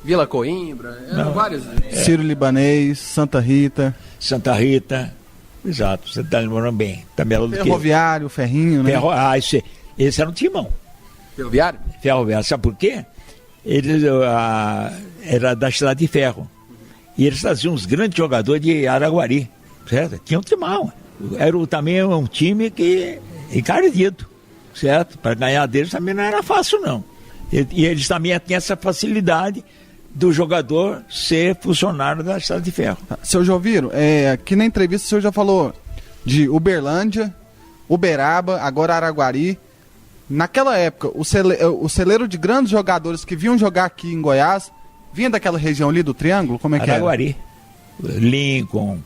Vila Coimbra, eram vários. Ciro Libanês, Santa Rita, exato, você está lembrando bem. Ferroviário, Ferrinho, né? Esse era um timão. Ferroviário, sabe por quê? Eles era da Estrada de Ferro. E eles traziam uns grandes jogadores de Araguari, certo? Tinha um timão. Era também um time que encardido, certo? Para ganhar deles também não era fácil, não. E eles também tinham essa facilidade do jogador ser funcionário da Estrada de Ferro. Seu Joviro, aqui na entrevista o senhor já falou de Uberlândia, Uberaba, agora Araguari. Naquela época, o celeiro de grandes jogadores que vinham jogar aqui em Goiás, vinha daquela região ali do Triângulo? Como é que era? Araguari. Lincoln,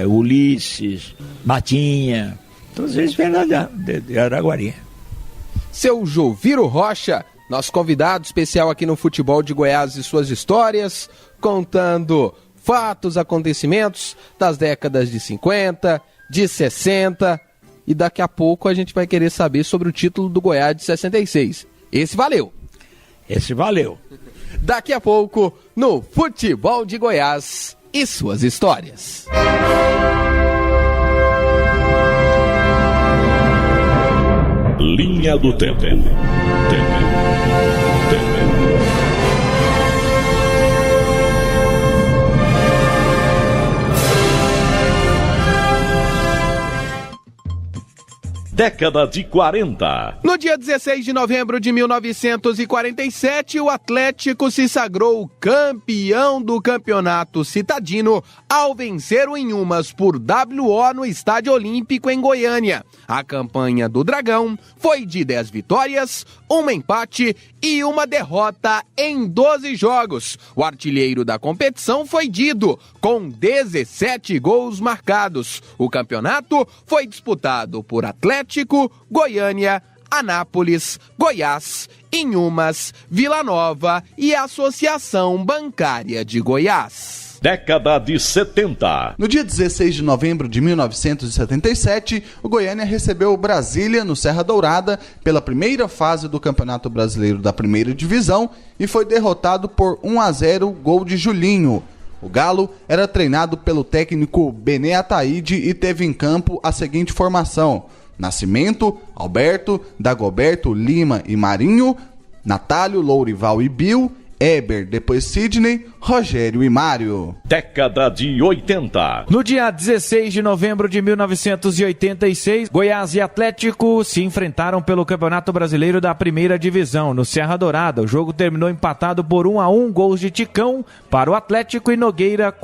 Ulisses, Matinha, todos eles vêm de Araguari. Seu Joviro Rocha, nosso convidado especial aqui no Futebol de Goiás e suas histórias, contando fatos, acontecimentos das décadas de 50, de 60, e daqui a pouco a gente vai querer saber sobre o título do Goiás de 66. Esse valeu. Daqui a pouco, no Futebol de Goiás e suas histórias. Linha do Tempo. Década de 40. No dia 16 de novembro de 1947, o Atlético se sagrou campeão do Campeonato Citadino ao vencer o Inhumas por WO no Estádio Olímpico em Goiânia. A campanha do Dragão foi de 10 vitórias, 1 empate e 1 derrota em 12 jogos. O artilheiro da competição foi Dido, com 17 gols marcados. O campeonato foi disputado por Atlético, Goiânia, Anápolis, Goiás, Inhumas, Vila Nova e Associação Bancária de Goiás. Década de 70. No dia 16 de novembro de 1977, o Goiânia recebeu o Brasília no Serra Dourada pela primeira fase do Campeonato Brasileiro da Primeira Divisão e foi derrotado por 1-0, gol de Julinho. O Galo era treinado pelo técnico Bené Ataíde e teve em campo a seguinte formação: Nascimento, Alberto, Dagoberto, Lima e Marinho, Natálio, Lourival e Bill, Eber, depois Sidney, Rogério e Mário. Década de 80. No dia 16 de novembro de 1986, Goiás e Atlético se enfrentaram pelo Campeonato Brasileiro da Primeira Divisão, no Serra Dourada. O jogo terminou empatado por 1-1, gols de Ticão para o Atlético e Nogueira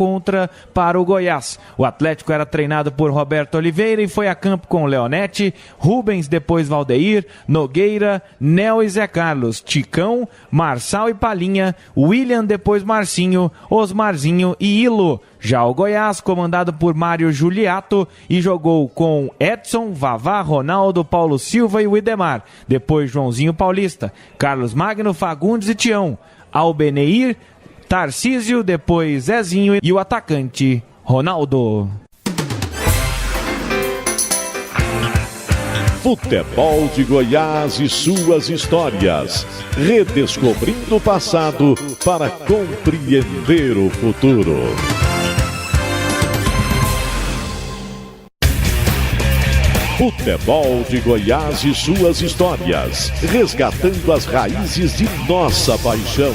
para o Goiás. O Atlético era treinado por Roberto Oliveira e foi a campo com Leonete, Rubens, depois Valdeir, Nogueira, Nel e Zé Carlos, Ticão, Marçal e Palinha, William, depois Marcinho, Osmarzinho e Ilo. Já o Goiás, comandado por Mário Juliato, e jogou com Edson, Vavá, Ronaldo, Paulo Silva e Widemar. Depois Joãozinho Paulista, Carlos Magno, Fagundes e Tião, Albeneir, Tarcísio, depois Zezinho e o atacante Ronaldo. Futebol de Goiás e suas histórias. Redescobrindo o passado para compreender o futuro. Futebol de Goiás e suas histórias, resgatando as raízes de nossa paixão.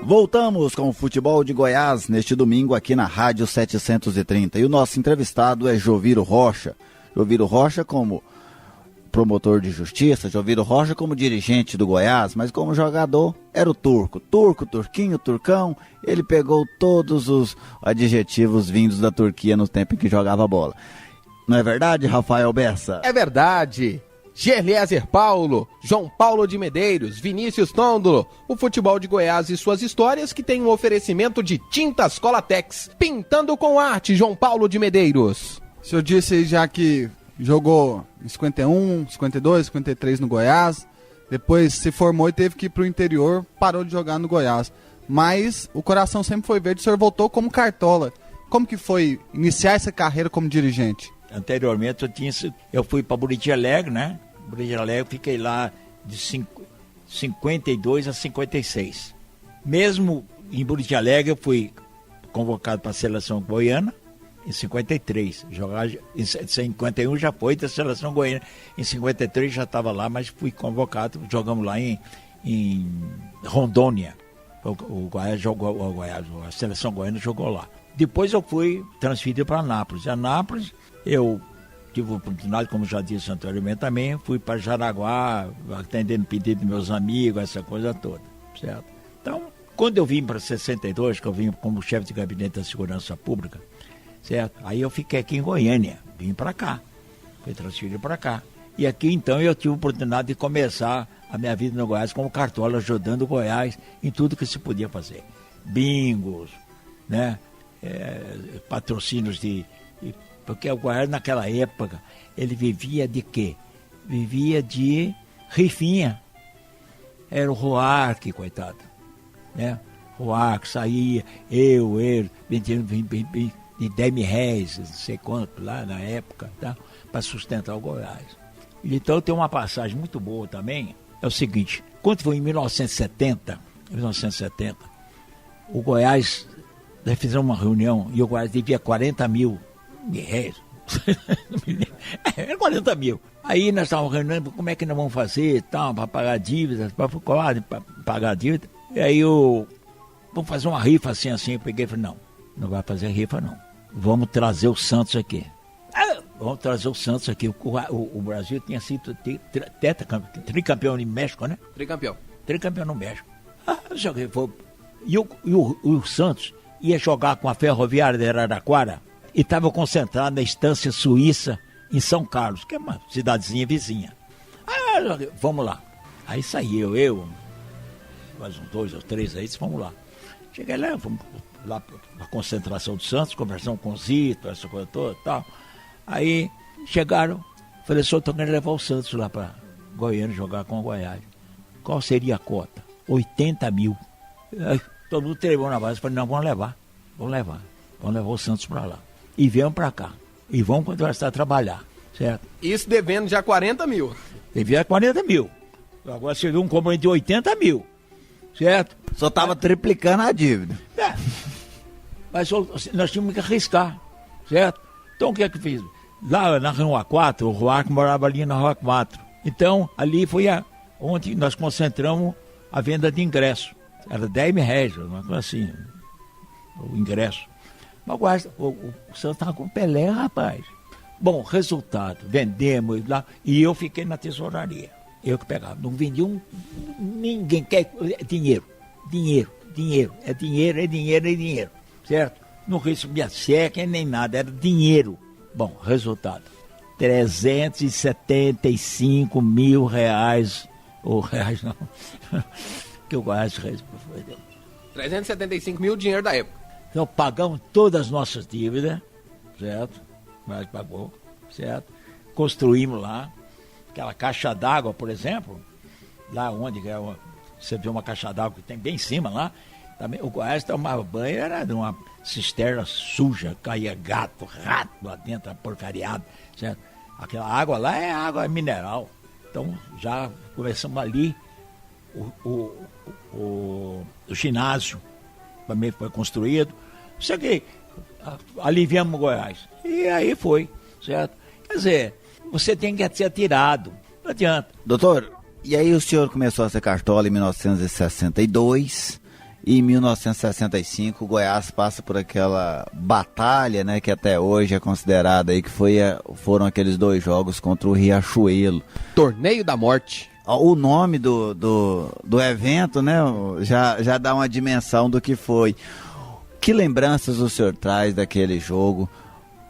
Voltamos com o Futebol de Goiás neste domingo aqui na Rádio 730. E o nosso entrevistado é Joviro Rocha. Joviro Rocha como promotor de justiça, Joviro Rocha como dirigente do Goiás, mas como jogador era o Turco. Turco, Turquinho, Turcão, ele pegou todos os adjetivos vindos da Turquia no tempo em que jogava bola. Não é verdade, Rafael Bessa? É verdade. Gerliezer Paulo, João Paulo de Medeiros, Vinícius Tondolo, o Futebol de Goiás e suas histórias, que tem um oferecimento de Tintas Colatex, pintando com arte, João Paulo de Medeiros. O senhor disse já que jogou em 51, 52, 53 no Goiás, depois se formou e teve que ir pro interior, parou de jogar no Goiás, mas o coração sempre foi verde, o senhor voltou como cartola. Como que foi iniciar essa carreira como dirigente? Anteriormente eu fui para Buriti Alegre, né? Buriti Alegre, fiquei lá de 52 a 56. Mesmo em Buriti Alegre, eu fui convocado para a seleção goiana em 53. Em 51 já foi da seleção goiana. Em 53 já estava lá, mas fui convocado. Jogamos lá em Rondônia. O Goiás jogou, a seleção goiana jogou lá. Depois eu fui transferido para Anápolis. Anápolis, eu tive a oportunidade, como já disse anteriormente também, fui para Jaraguá, atendendo pedido de meus amigos, essa coisa toda, certo? Então, quando eu vim para 62, que eu vim como chefe de gabinete da Segurança Pública, certo? Aí eu fiquei aqui em Goiânia, vim para cá, fui transferido para cá. E aqui, então, eu tive a oportunidade de começar a minha vida no Goiás como cartola, ajudando o Goiás em tudo que se podia fazer. Bingos, né? Patrocínios porque o Goiás naquela época ele vivia de quê? Vivia de rifinha. Era o Roark, coitado, né? Roark saía, ele vendendo de 10 mil reais, não sei quanto lá na época, tá? Para sustentar o Goiás. Então tem uma passagem muito boa também, é o seguinte: quando foi em 1970, o Goiás, nós fizemos uma reunião e o Goiás devia 40 mil reais. Era 40 mil. Aí nós estávamos reunindo como é que nós vamos fazer, tal, para pagar dívidas, para pagar a dívida. E aí vamos fazer uma rifa assim. Eu peguei e falei, não vai fazer rifa não. Vamos trazer o Santos aqui. Vamos trazer o Santos aqui. O Brasil tinha sido tricampeão no México, né? Tricampeão no México. E o Santos ia jogar com a Ferroviária de Araraquara e estava concentrado na Estância Suíça em São Carlos, que é uma cidadezinha vizinha. Vamos lá. Aí saiu eu, mais uns 2 ou 3 aí, vamos lá. Cheguei lá, fomos lá para a concentração do Santos, conversamos com o Zito, essa coisa toda e tal. Aí chegaram, falei, senhor, estou querendo levar o Santos lá para Goiânia jogar com o Goiás. Qual seria a cota? 80 mil. Aí, todo mundo tremeu na base, falei, não, vamos levar o Santos para lá. E viemos para cá. E vamos começar a trabalhar, certo? Isso devendo já 40 mil. Devia 40 mil. Agora você viu um componente de 80 mil, certo? Só estava triplicando a dívida. Mas nós tínhamos que arriscar, certo? Então o que é que fiz? Lá na Rua 4, o Roark morava ali na Rua 4. Então ali foi onde nós concentramos a venda de ingresso. Era 10 mil reais, uma coisa assim, o ingresso. Mas o Santos estava com Pelé, rapaz. Bom, resultado, vendemos lá e eu fiquei na tesouraria. Eu que pegava, não vendi ninguém quer dinheiro, é dinheiro, certo? Não recebia cheque nem nada, era dinheiro. Bom, resultado, 375 mil reais, ou reais não, que o Goiás recebeu. 375 mil, dinheiro da época. Então pagamos todas as nossas dívidas, certo? Mas pagou, certo? Construímos lá aquela caixa d'água, por exemplo, lá onde você vê uma caixa d'água que tem bem em cima lá, também, o Goiás tomava banho, era de uma cisterna suja, caía gato, rato lá dentro, porcariado, certo? Aquela água lá é água mineral. Então já começamos ali, o ginásio também foi construído. Isso aqui, aliviamos o Goiás. E aí foi, certo? Quer dizer, você tem que ser atirado, não adianta. Doutor, e aí o senhor começou a ser cartola em 1962, e em 1965 o Goiás passa por aquela batalha, né, que até hoje é considerada aí que foram aqueles 2 jogos contra o Riachuelo. Torneio da Morte. O nome do evento, né, já dá uma dimensão do que foi. Que lembranças o senhor traz daquele jogo?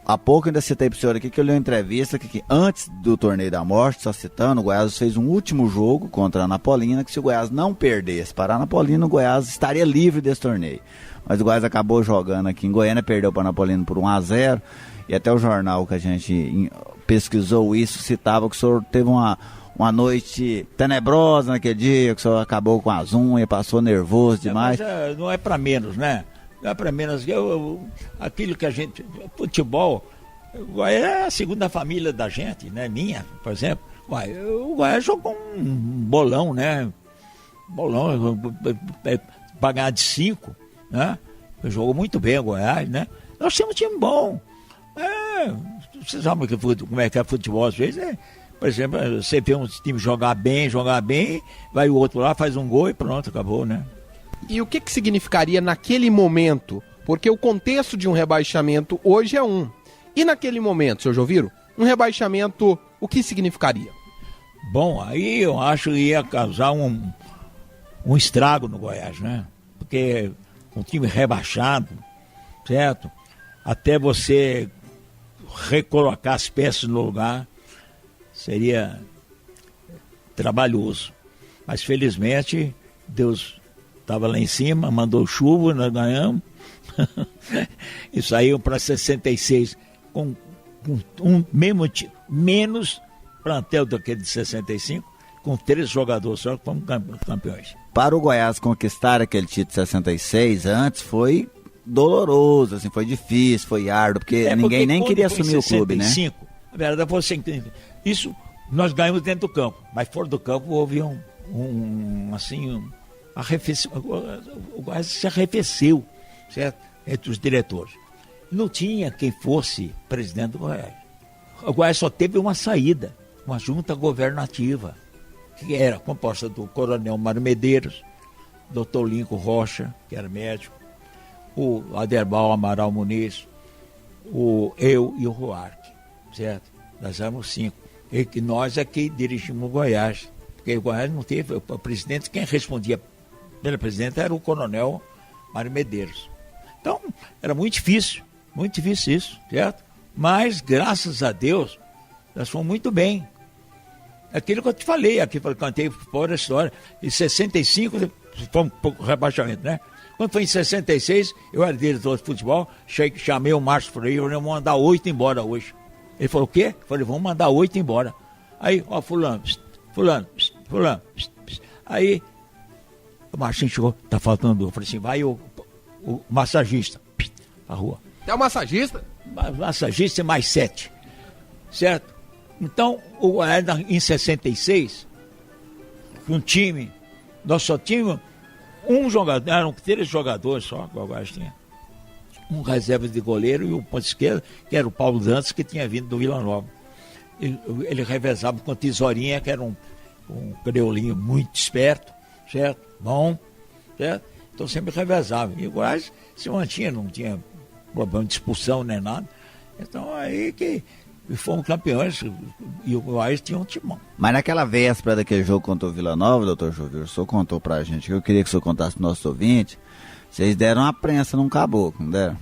Há pouco ainda citei para o senhor aqui que eu li uma entrevista que antes do Torneio da Morte, só citando, o Goiás fez um último jogo contra a Anapolina, que se o Goiás não perdesse para a Anapolina, o Goiás estaria livre desse torneio. Mas o Goiás acabou jogando aqui em Goiânia, perdeu para a Anapolina por 1-0, e até o jornal que a gente pesquisou isso citava que o senhor teve uma noite tenebrosa naquele dia, que o senhor acabou com as unhas, passou nervoso demais. Mas não é para menos, né? Não é para menos. Aquilo que a gente... Futebol é a segunda família da gente, né? Minha, por exemplo. O Goiás jogou um bolão, né? Bolão, pagar de 5, né? Jogou muito bem o Goiás, né? Nós temos um time bom. Você sabe como é que é futebol às vezes, por exemplo, você vê um time jogar bem, vai o outro lá, faz um gol e pronto, acabou, né? E o que significaria naquele momento? Porque o contexto de um rebaixamento hoje é um. E naquele momento, seu Joviro, um rebaixamento, o que significaria? Bom, aí eu acho que ia causar um estrago no Goiás, né? Porque um time rebaixado, certo? Até você recolocar as peças no lugar seria trabalhoso. Mas felizmente Deus estava lá em cima, mandou chuva, nós ganhamos e saímos para 66 com um mesmo menos plantel do que de 65, com 3 jogadores só que fomos campeões. Para o Goiás conquistar aquele título de 66 antes foi doloroso, assim, foi difícil, foi árduo, porque ninguém nem queria assumir o clube, né? A verdade foi assim, isso nós ganhamos dentro do campo, mas fora do campo houve o Goiás se arrefeceu, certo? Entre os diretores. Não tinha quem fosse presidente do Goiás. O Goiás só teve uma saída, uma junta governativa, que era composta do coronel Mário Medeiros, doutor Lincoln Rocha, que era médico, o Aderbal Amaral Muniz, eu e o Ruarque, certo? Nós éramos 5. E nós é que dirigimos o Goiás, porque o Goiás não teve, o presidente, quem respondia pelo presidente era o coronel Mário Medeiros. Então, era muito difícil isso, certo? Mas, graças a Deus, nós fomos muito bem. Aquilo que eu te falei, aqui eu cantei fora a história, em 65 fomos um rebaixamento, né? Quando foi em 66, eu era diretor de futebol, chamei o Márcio Freire, vamos mandar 8 embora hoje. Ele falou, o quê? Eu falei, vamos mandar 8 embora. Aí, ó, fulano. Aí, o Marcinho chegou, tá faltando. Eu falei assim, vai o massagista, a rua. É o massagista? Massagista e mais 7, certo? Então, em 66, um time, nós só tínhamos um jogador, eram 3 jogadores só, que o Goiás tinha. Um reserva de goleiro e o ponto esquerdo, que era o Paulo Dantas, que tinha vindo do Vila Nova. Ele revezava com a Tesourinha, que era um creolinho muito esperto, certo? Bom, certo? Então sempre revezava. E o Goiás se mantinha, não tinha problema de expulsão nem nada. Então aí que fomos campeões e o Goiás tinha um timão. Mas naquela véspera daquele jogo contra o Vila Nova, doutor Joviro, o senhor contou pra gente, que eu queria que o senhor contasse pro nosso ouvinte, vocês deram uma prensa num caboclo, não deram?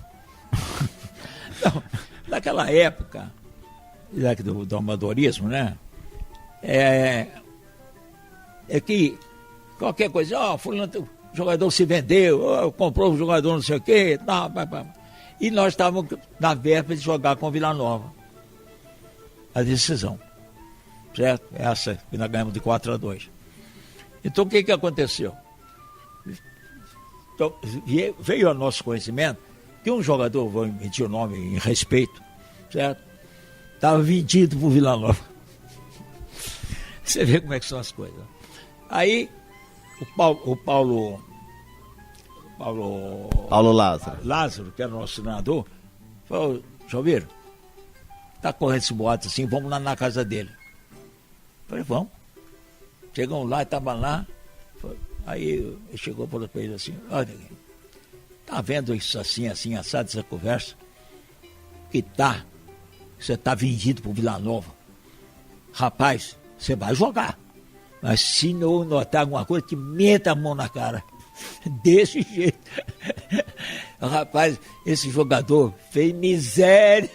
Não, naquela época, do amadorismo, né? É que qualquer coisa, fulano, o jogador se vendeu, comprou o jogador não sei o quê, e nós estávamos na véspera de jogar com o Vila Nova. A decisão, certo? Essa que nós ganhamos de 4-2. Então o que aconteceu? Então, veio ao nosso conhecimento que um jogador, vou emitir o nome em respeito, certo? Estava vendido para o Vila Nova. Você vê como é que são as coisas. Aí o Paulo Lázaro, que era o nosso treinador, falou, Joviro, tá correndo esse boato assim, vamos lá na casa dele. Falei, vamos. Chegamos lá, estava lá. Aí ele chegou e falou para ele assim, olha, tá vendo isso assim, assado, essa conversa? Que tá, você tá vendido pro Vila Nova. Rapaz, você vai jogar. Mas se não notar alguma coisa, te meta a mão na cara. Desse jeito. Rapaz, esse jogador fez miséria.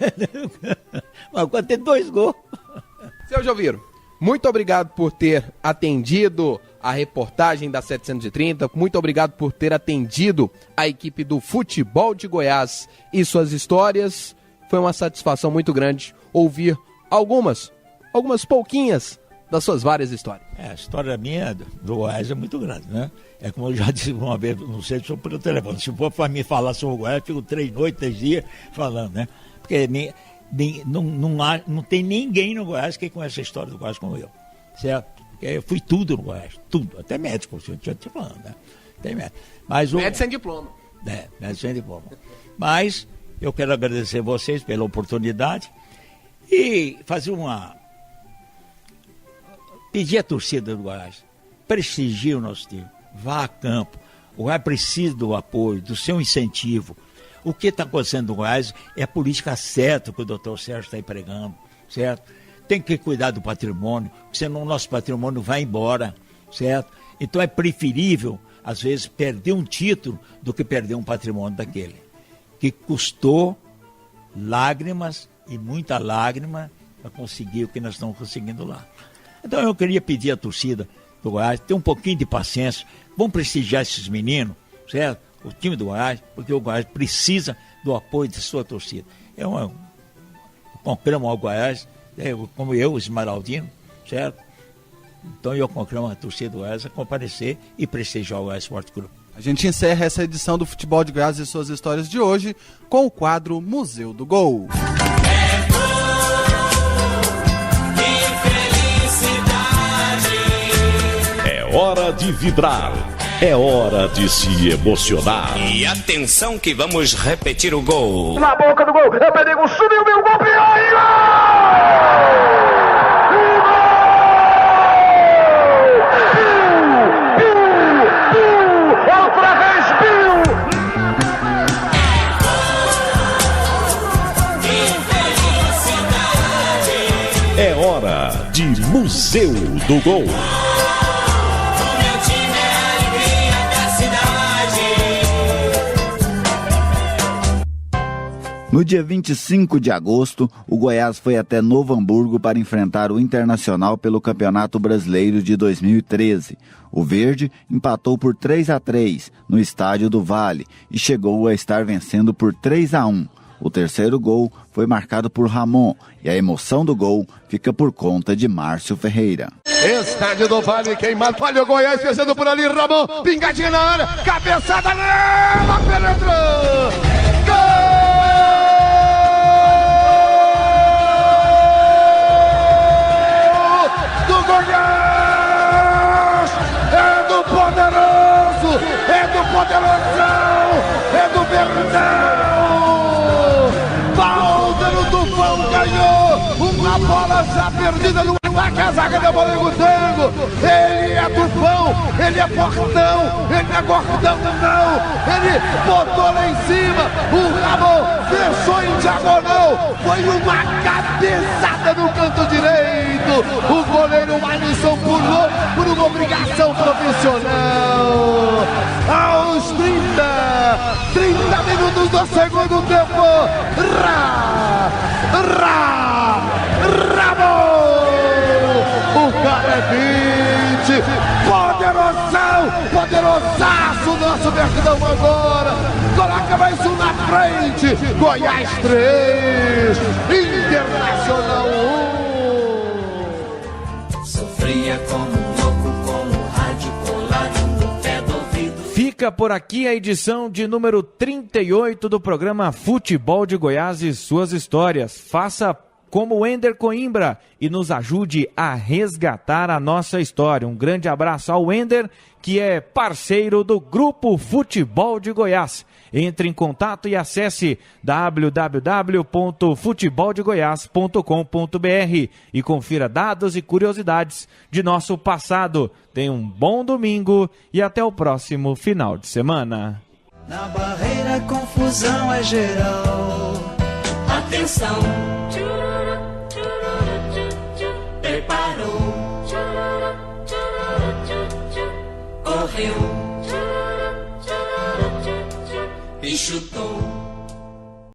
Mas agora tem 2 gols. Seu Joviro, muito obrigado por ter atendido a reportagem da 730. Muito obrigado por ter atendido a equipe do Futebol de Goiás e suas histórias. Foi uma satisfação muito grande ouvir algumas pouquinhas das suas várias histórias. A história minha do Goiás é muito grande, né? É como eu já disse uma vez, não sei se foi pelo telefone, se for para mim falar sobre o Goiás, eu fico 3 noites, 3 dias falando, né? Porque não tem ninguém no Goiás que conhece a história do Goiás como eu, certo? Porque eu fui tudo no Goiás, tudo, até médico, eu tinha te falando, né? Tem médico. Médico sem diploma. Médico sem diploma. Mas eu quero agradecer vocês pela oportunidade e fazer pedir à torcida do Goiás, prestigie o nosso time, vá a campo. O Goiás precisa do apoio, do seu incentivo. O que está acontecendo no Goiás é a política certa que o doutor Sérgio está empregando, certo? Tem que cuidar do patrimônio, senão o nosso patrimônio vai embora, certo? Então é preferível, às vezes, perder um título do que perder um patrimônio daquele, que custou lágrimas e muita lágrima para conseguir o que nós estamos conseguindo lá. Então eu queria pedir à torcida do Goiás, ter um pouquinho de paciência, vamos prestigiar esses meninos, certo? O time do Goiás, porque o Goiás precisa do apoio de sua torcida. Conclamo ao Goiás, como eu, Esmeraldino, certo? Então eu conclamo a torcida do Goiás a comparecer e prestigiar o Goiás Esporte Clube. A gente encerra essa edição do Futebol de Goiás e suas histórias de hoje com o quadro Museu do Gol. Hora de vibrar, é hora de se emocionar. E atenção que vamos repetir o gol. Na boca do gol, é Perigo, subiu, deu gol, e gol! Outra vez, É hora de Museu do Gol. No dia 25 de agosto, o Goiás foi até Novo Hamburgo para enfrentar o Internacional pelo Campeonato Brasileiro de 2013. O Verde empatou por 3-3 no Estádio do Vale e chegou a estar vencendo por 3-1. O terceiro gol foi marcado por Ramon e a emoção do gol fica por conta de Márcio Ferreira. Estádio do Vale queimado, olha o Goiás fazendo por ali, Ramon, pingadinha na área, cabeçada nela, penetrou! Gol! Poderosão, é do Verdão. Balda no Tufão ganhou uma bola já perdida no ataque, a zaga da bola do Tango. Ele é Tufão, ele é fortão, ele é gordão não. Ele botou lá em cima, o Ramon fechou em diagonal. Foi uma cabeçada no canto direito. O goleiro Alisson pulou por uma obrigação profissional. Aos 30 minutos do segundo tempo, Ramon! O cara é 20, poderosaço nosso Verdão agora, coloca mais um na frente, Goiás 3, Internacional 1. Sofria como louco com o rádio colado no pé do ouvido. Fica por aqui a edição de número 38 do programa Futebol de Goiás e suas histórias. Faça como o Ender Coimbra e nos ajude a resgatar a nossa história. Um grande abraço ao Ender, que é parceiro do Grupo Futebol de Goiás. Entre em contato e acesse www.futeboldegoias.com.br e confira dados e curiosidades de nosso passado. Tenha um bom domingo e até o próximo final de semana. Na barreira, confusão é geral. Atenção, preparou, correu e chutou.